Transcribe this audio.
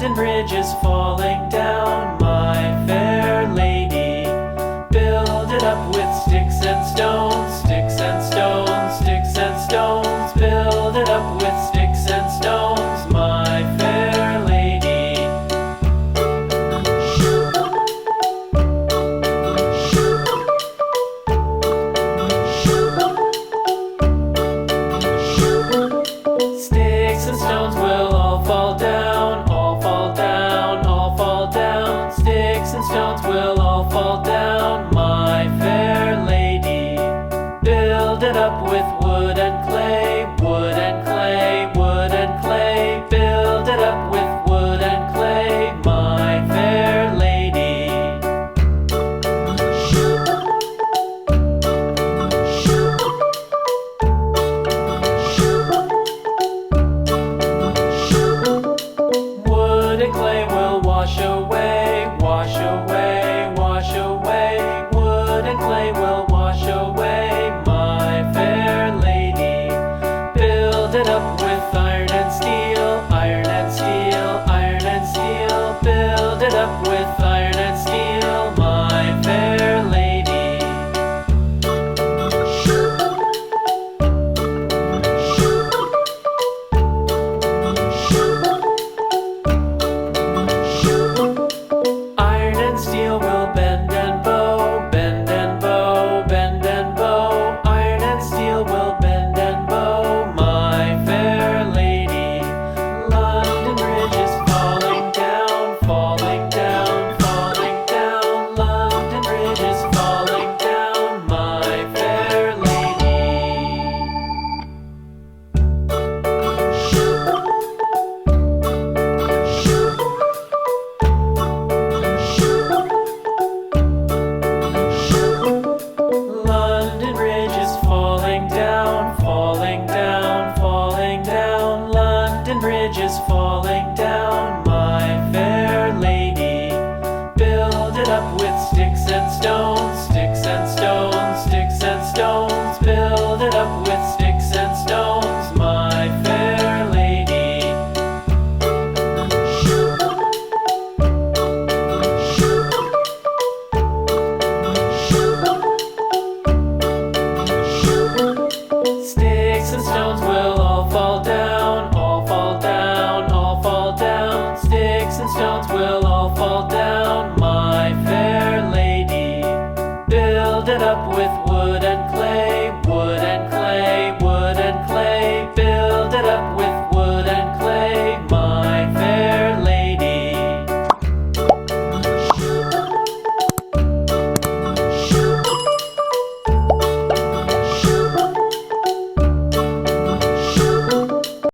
London Bridge is falling down, my fair lady. Build it up with sticks and stones, sticks and stones, sticks and stones. Build it up with sticks and stones, my fair lady. Sticks and stones will all fall down, all fall down, all fall down. Sticks and stones will all fall down, my fair lady. Build it up with wood and clay, wood and clay, wood and clay. Build it up with wood and clay, my fair lady. Wood and clay will wash away, wash away, wash away. Wood and clay will wash away, my fair lady. Build it up with iron and steel, iron and steel, iron and steel. Build it up with iron and steel, my fair lady. Iron and steel will bend and bow, bend and bow, bend and bow. Iron and steel will bend and bow, my fair lady. London Bridge is falling down, falling down, falling down. London Bridge is falling down, my fair lady. London Bridge is falling down, falling down, falling down. London Bridge is falling down, my fair lady. Build it up with sticks and stones, sticks and stones, sticks and stones. Build it up with sticks and stones, my fair lady. Sticks and stones will all fall down, all fall down, all fall down. Sticks and stones will all fall down, my fair lady. Build it up with wood and clay,